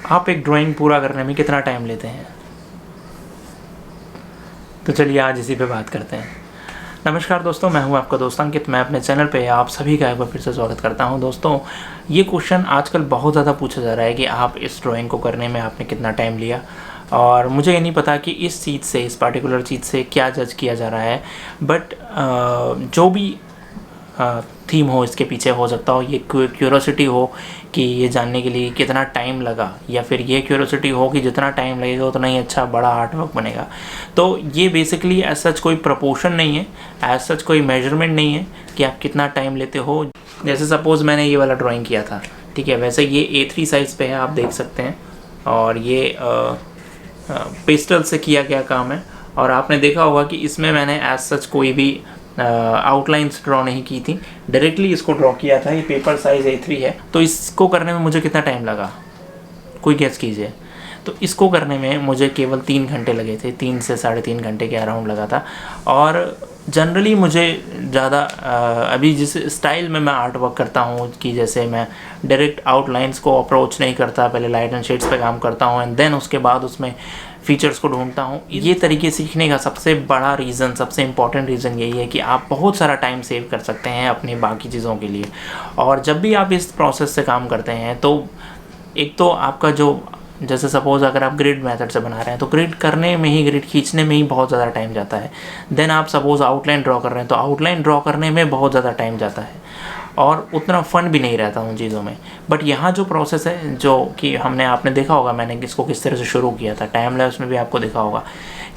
आप एक ड्राइंग पूरा करने में कितना टाइम लेते हैं? तो चलिए आज इसी पे बात करते हैं। नमस्कार दोस्तों, मैं हूं आपका दोस्त अंकित। मैं अपने चैनल पे आप सभी का एक बार फिर से स्वागत करता हूं। दोस्तों, ये क्वेश्चन आजकल बहुत ज़्यादा पूछा जा रहा है कि आप इस ड्राइंग को करने में आपने कितना टाइम लिया, और मुझे ये नहीं पता कि इस चीज़ से, इस पार्टिकुलर चीज़ से क्या जज किया जा रहा है। बट जो भी थीम हो इसके पीछे, हो सकता हो ये क्यूरोसिटी हो कि ये जानने के लिए कितना टाइम लगा, या फिर ये क्यूरोसिटी हो कि जितना टाइम लगेगा उतना ही अच्छा बड़ा आर्ट वर्क बनेगा। तो ये बेसिकली एज सच कोई प्रपोर्शन नहीं है, एज सच कोई मेजरमेंट नहीं है कि आप कितना टाइम लेते हो। जैसे सपोज़ मैंने ये वाला ड्राइंग किया था, ठीक है, वैसे ये A3 साइज़ पे है, आप देख सकते हैं। और ये पेस्टल से किया गया काम है, और आपने देखा होगा कि इसमें मैंने एज सच कोई भी आउटलाइंस ड्रॉ नहीं की थी, डायरेक्टली इसको ड्रॉ किया था। ये पेपर साइज़ A3 है। तो इसको करने में मुझे कितना टाइम लगा, कोई गेस कीजिए। तो इसको करने में मुझे केवल 3 घंटे लगे थे, 3 से 3.5 घंटे के अराउंड लगा था। और जनरली मुझे ज़्यादा अभी जिस स्टाइल में मैं आर्ट वर्क करता हूँ कि जैसे मैं डायरेक्ट आउटलाइंस को अप्रोच नहीं करता, पहले लाइट एंड शेड्स पे काम करता हूँ एंड देन उसके बाद उसमें फीचर्स को ढूंढता हूँ। ये तरीके सीखने का सबसे बड़ा रीज़न, सबसे इम्पॉर्टेंट रीज़न यही है कि आप बहुत सारा टाइम सेव कर सकते हैं अपनी बाकी चीज़ों के लिए। और जब भी आप इस प्रोसेस से काम करते हैं तो एक तो आपका जो, जैसे सपोज़ अगर आप ग्रिड मेथड से बना रहे हैं तो ग्रिड करने में ही, ग्रिड खींचने में ही बहुत ज़्यादा टाइम जाता है। देन आप सपोज़ आउटलाइन ड्रॉ कर रहे हैं तो आउटलाइन ड्रॉ करने में बहुत ज़्यादा टाइम जाता है, और उतना फन भी नहीं रहता उन चीज़ों में। बट यहाँ जो प्रोसेस है, जो कि आपने देखा होगा मैंने इसको किस तरह से शुरू किया था, टाइम लैप्स में भी आपको देखा होगा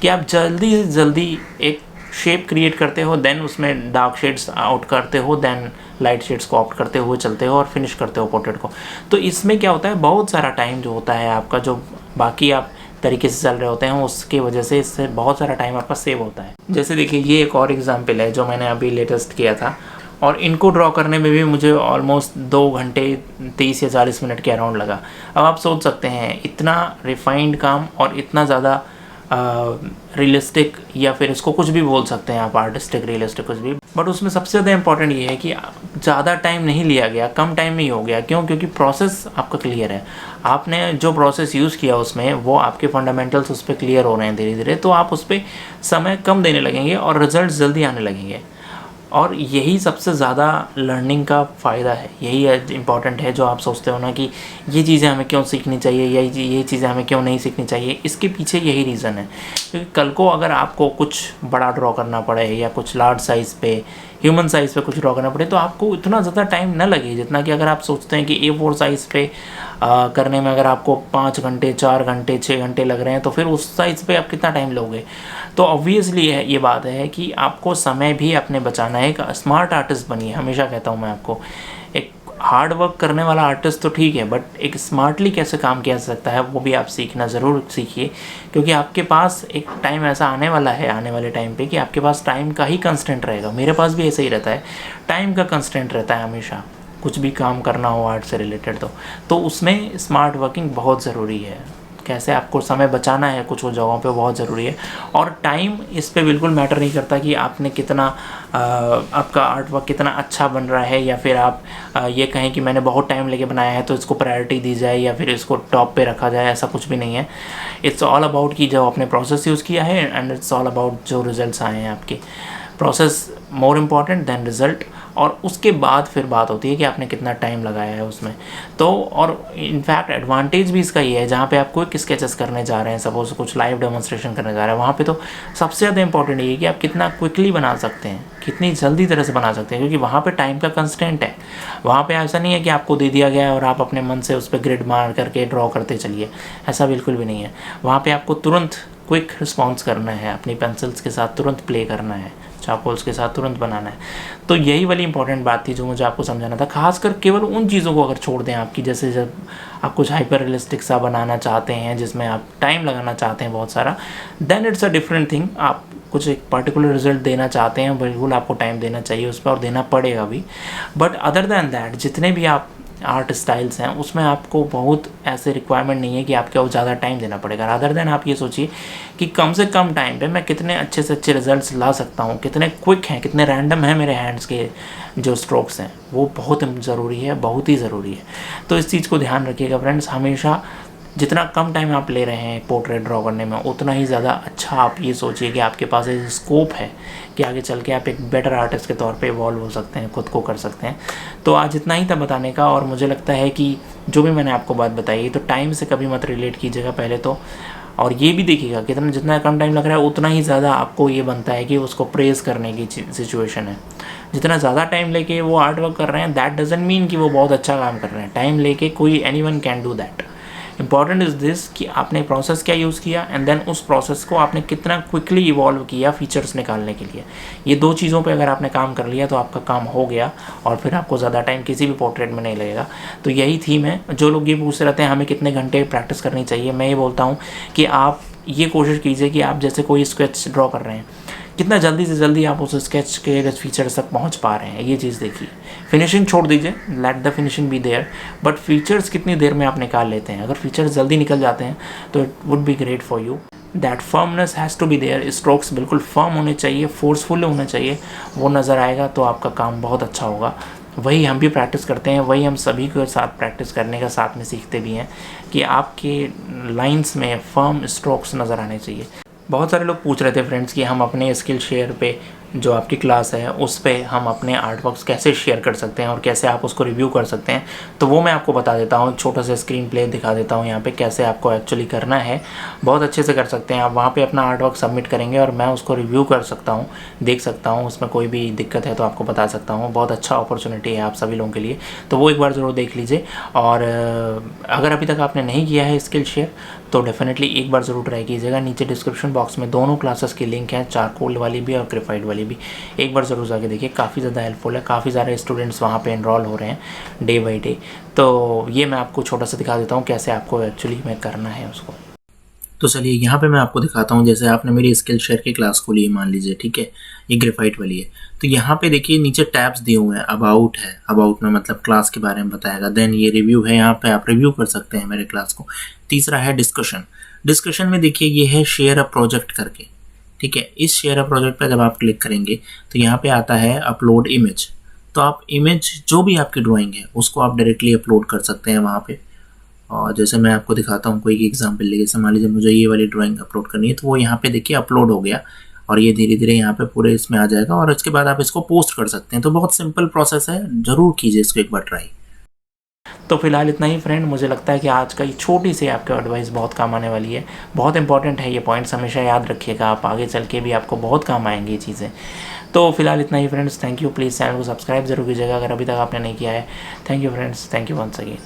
कि आप जल्दी से जल्दी एक शेप क्रिएट करते हो, देन उसमें डार्क शेड्स आउट करते हो, देन लाइट शेड्स को ऑप्ट करते हुए चलते हो और फिनिश करते हो पोर्ट्रेट को। तो इसमें क्या होता है, बहुत सारा टाइम जो होता है आपका, जो बाकी आप तरीके से चल रहे होते हैं उसके वजह से इससे बहुत सारा टाइम आपका सेव होता है। जैसे देखिए, ये एक और एग्जांपल है जो मैंने अभी लेटेस्ट किया था, और इनको ड्रॉ करने में भी मुझे ऑलमोस्ट 2 घंटे 30 या 40 मिनट के अराउंड लगा। अब आप सोच सकते हैं, इतना रिफाइंड काम और इतना ज़्यादा रियलिस्टिक, या फिर इसको कुछ भी बोल सकते हैं आप, आर्टिस्टिक, रियलिस्टिक, कुछ भी। बट उसमें सबसे ज़्यादा इंपॉर्टेंट ये है कि ज़्यादा टाइम नहीं लिया गया, कम टाइम में ही हो गया। क्यों? क्योंकि प्रोसेस आपका क्लियर है। आपने जो प्रोसेस यूज़ किया उसमें, वो आपके फंडामेंटल्स उस पर क्लियर हो रहे हैं धीरे धीरे, तो आप उस पर समय कम देने लगेंगे और रिजल्ट जल्दी आने लगेंगे। और यही सबसे ज़्यादा लर्निंग का फ़ायदा है, यही इम्पॉर्टेंट है। जो आप सोचते हो ना कि ये चीज़ें हमें क्यों सीखनी चाहिए, या ये चीज़ें हमें क्यों नहीं सीखनी चाहिए, इसके पीछे यही रीज़न है। क्योंकि कल को अगर आपको कुछ बड़ा ड्रॉ करना पड़े, या कुछ लार्ज साइज़ पे, ह्यूमन साइज़ पे कुछ ड्रॉ करना पड़े, तो आपको इतना ज़्यादा टाइम न लगे जितना कि अगर आप सोचते हैं कि A4 साइज़ पे करने में अगर आपको 5 घंटे, 4 घंटे, 6 घंटे लग रहे हैं, तो फिर उस साइज़ पे आप कितना टाइम लोगे। तो ऑब्वियसली ये बात है कि आपको समय भी अपने बचाना है। एक स्मार्ट आर्टिस्ट बनिए, हमेशा कहता हूँ मैं आपको। एक हार्ड वर्क करने वाला आर्टिस्ट तो ठीक है, बट एक स्मार्टली कैसे काम किया जा सकता है वो भी आप सीखना ज़रूर सीखिए। क्योंकि आपके पास एक टाइम ऐसा आने वाला है, आने वाले टाइम पे, कि आपके पास टाइम का ही कंस्टेंट रहेगा। मेरे पास भी ऐसा ही रहता है, टाइम का कंस्टेंट रहता है हमेशा। कुछ भी काम करना हो आर्ट से रिलेटेड तो उसमें स्मार्ट वर्किंग बहुत ज़रूरी है। कैसे आपको समय बचाना है कुछ जगहों पे बहुत ज़रूरी है। और टाइम इस पे बिल्कुल मैटर नहीं करता कि आपने कितना आपका आर्ट वर्क कितना अच्छा बन रहा है, या फिर आप ये कहें कि मैंने बहुत टाइम लेके बनाया है तो इसको प्रायोरिटी दी जाए या फिर इसको टॉप पे रखा जाए। ऐसा कुछ भी नहीं है। इट्स ऑल अबाउट कि जो आपने प्रोसेस यूज़ किया है, एंड इट्स ऑल अबाउट जो रिजल्ट्स आए हैं आपके। Process more important than result, और उसके बाद फिर बात होती है कि आपने कितना टाइम लगाया है उसमें। तो और इनफैक्ट एडवांटेज भी इसका ये है, जहाँ पे आप कोई स्केचेस करने जा रहे हैं, सपोज कुछ लाइव डेमोन्स्ट्रेशन करने जा रहे हैं, वहाँ पे तो सबसे ज़्यादा इंपॉर्टेंट ये है कि आप कितना क्विकली बना सकते हैं, कितनी जल्दी तरह से बना सकते हैं। क्योंकि वहाँ पे टाइम का कंस्टेंट है। वहाँ पे ऐसा नहीं है कि आपको दे दिया गया है और आप अपने मन से उस पर ग्रिड मार करके ड्रॉ करते चलिए, ऐसा बिल्कुल भी नहीं है। वहाँ पर आपको तुरंत क्विक रिस्पॉन्स करना है, अपनी पेंसिल्स के साथ तुरंत प्ले करना है, चारकोल्स के साथ तुरंत बनाना है। तो यही वाली इंपॉर्टेंट बात थी जो मुझे आपको समझाना था। खासकर केवल उन चीज़ों को अगर छोड़ दें आपकी, जैसे जब आप कुछ हाइपर रियलिस्टिक सा बनाना चाहते हैं जिसमें आप टाइम लगाना चाहते हैं बहुत सारा, then it's a different thing. आप कुछ एक पर्टिकुलर रिजल्ट देना चाहते हैं, बिल्कुल आपको टाइम देना चाहिए उस पर, और देना पड़ेगा भी। बट अदर दैन दैट, जितने भी आप आर्ट स्टाइल्स हैं उसमें आपको बहुत ऐसे रिक्वायरमेंट नहीं है कि आपको ज़्यादा टाइम देना पड़ेगा। अदर देन आप ये सोचिए कि कम से कम टाइम पे मैं कितने अच्छे से अच्छे रिजल्ट्स ला सकता हूँ, कितने क्विक हैं, कितने रैंडम हैं मेरे हैंड्स के जो स्ट्रोक्स हैं, वो बहुत ज़रूरी है, बहुत ही ज़रूरी है। तो इस चीज़ को ध्यान रखिएगा फ्रेंड्स। हमेशा जितना कम टाइम आप ले रहे हैं पोर्ट्रेट ड्रॉ करने में, उतना ही ज़्यादा अच्छा आप ये सोचिए कि आपके पास एक स्कोप है कि आगे चल के आप एक बेटर आर्टिस्ट के तौर पे इवॉल्व हो सकते हैं, खुद को कर सकते हैं। तो आज इतना ही था बताने का, और मुझे लगता है कि जो भी मैंने आपको बात बताई तो टाइम से कभी मत रिलेट कीजिएगा पहले तो, और ये भी देखिएगा कितना जितना कम टाइम लग रहा है उतना ही ज़्यादा आपको ये बनता है कि उसको प्रेज़ करने की सिचुएशन है। जितना ज़्यादा टाइम लेके वो आर्ट वर्क कर रहे हैं दैट डजंट मीन कि वो बहुत अच्छा काम कर रहे हैं। टाइम लेके कोई anyone can do that. Important is this कि आपने प्रोसेस क्या यूज़ किया एंड देन उस प्रोसेस को आपने कितना क्विकली इवॉल्व किया फीचर्स निकालने के लिए। ये दो चीज़ों पे अगर आपने काम कर लिया तो आपका काम हो गया, और फिर आपको ज़्यादा टाइम किसी भी पोर्ट्रेट में नहीं लगेगा। तो यही थीम है। जो लोग ये पूछ रहते हैं हमें कितने घंटे प्रैक्टिस करनी चाहिए, मैं ये बोलता हूँ कि आप ये कोशिश कीजिए कि आप जैसे कोई स्केच ड्रॉ कर रहे हैं, कितना जल्दी से जल्दी आप उस स्केच के फीचर्स तक पहुंच पा रहे हैं, ये चीज़ देखिए। फिनिशिंग छोड़ दीजिए, let the finishing be there, but features कितनी देर में आप निकाल लेते हैं। अगर फीचर्स जल्दी निकल जाते हैं तो it would be great for you. That firmness has to be there. Strokes बिल्कुल फर्म होने चाहिए, फोर्सफुल होना चाहिए, वो नज़र आएगा तो आपका काम बहुत अच्छा होगा। वही हम भी प्रैक्टिस करते हैं, वही हम सभी के साथ प्रैक्टिस करने का साथ में सीखते भी हैं कि आपके लाइंस में फर्म स्ट्रोक्स नज़र आने चाहिए। बहुत सारे लोग पूछ रहे थे फ्रेंड्स कि हम अपने स्किल शेयर पे जो आपकी क्लास है उस पे हम अपने आर्ट वर्क्स कैसे शेयर कर सकते हैं और कैसे आप उसको रिव्यू कर सकते हैं। तो वो मैं आपको बता देता हूँ, छोटा सा स्क्रीन प्ले दिखा देता हूँ यहाँ पे कैसे आपको एक्चुअली करना है। बहुत अच्छे से कर सकते हैं आप। वहाँ पे अपना आर्ट वर्क सबमिट करेंगे और मैं उसको रिव्यू कर सकता हूँ, देख सकता हूँ, उसमें कोई भी दिक्कत है तो आपको बता सकता हूँ। बहुत अच्छा अपॉर्चुनिटी है आप सभी लोगों के लिए, तो वो एक बार ज़रूर देख लीजिए। और अगर अभी तक आपने नहीं किया है स्किल शेयर तो डेफिनेटली एक बार ज़रूर ट्राई कीजिएगा। नीचे डिस्क्रिप्शन बॉक्स में दोनों क्लासेस की लिंक है, चारकोल वाली भी और ग्रेफाइट वाली भी। एक बार ज़रूर जाके देखिए, काफ़ी ज़्यादा हेल्पफुल है। काफ़ी सारे स्टूडेंट्स वहाँ पे एनरोल हो रहे हैं डे बाई डे। तो ये मैं आपको छोटा सा दिखा देता हूँ कैसे आपको एक्चुअली में करना है उसको। तो चलिए यहाँ पे मैं आपको दिखाता हूँ। जैसे आपने मेरी स्किल शेयर की क्लास खोली है मान लीजिए, ठीक है, ये ग्रेफाइट वाली है। तो यहाँ पे देखिए नीचे टैब्स दिए हुए हैं। अबाउट है, अबाउट में मतलब क्लास के बारे में बताएगा। देन ये रिव्यू है, यहाँ पे आप रिव्यू कर सकते हैं मेरे क्लास को। तीसरा है डिस्कशन। डिस्कशन में देखिए ये है शेयर अ प्रोजेक्ट करके, ठीक है। इस शेयर अ प्रोजेक्ट पर जब आप क्लिक करेंगे तो यहाँ पे आता है अपलोड इमेज। तो आप इमेज जो भी आपकी ड्राइंग है उसको आप डायरेक्टली अपलोड कर सकते हैं वहाँ पे। और जैसे मैं आपको दिखाता हूँ कोई एग्जांपल लेके, जैसे मान लीजिए मुझे ये वाली ड्राइंग अपलोड करनी है तो वो यहाँ पे देखिए अपलोड हो गया, और ये धीरे धीरे यहाँ पे पूरे इसमें आ जाएगा, और इसके बाद आप इसको पोस्ट कर सकते हैं। तो बहुत सिंपल प्रोसेस है, ज़रूर कीजिए इसको एक बार ट्राई। तो फिलहाल इतना ही फ्रेंड। मुझे लगता है कि आज का ये छोटी सी आपकी एडवाइस बहुत काम आने वाली है। बहुत इंपॉर्टेंट है ये पॉइंट्स, हमेशा याद रखिएगा, आप आगे चल के भी आपको बहुत काम आएंगी ये चीज़ें। तो फिलहाल इतना ही friends, thank you. Please channel को सब्सक्राइब जरूर कीजिएगा अगर अभी तक आपने नहीं किया है। Thank you friends, thank you once again.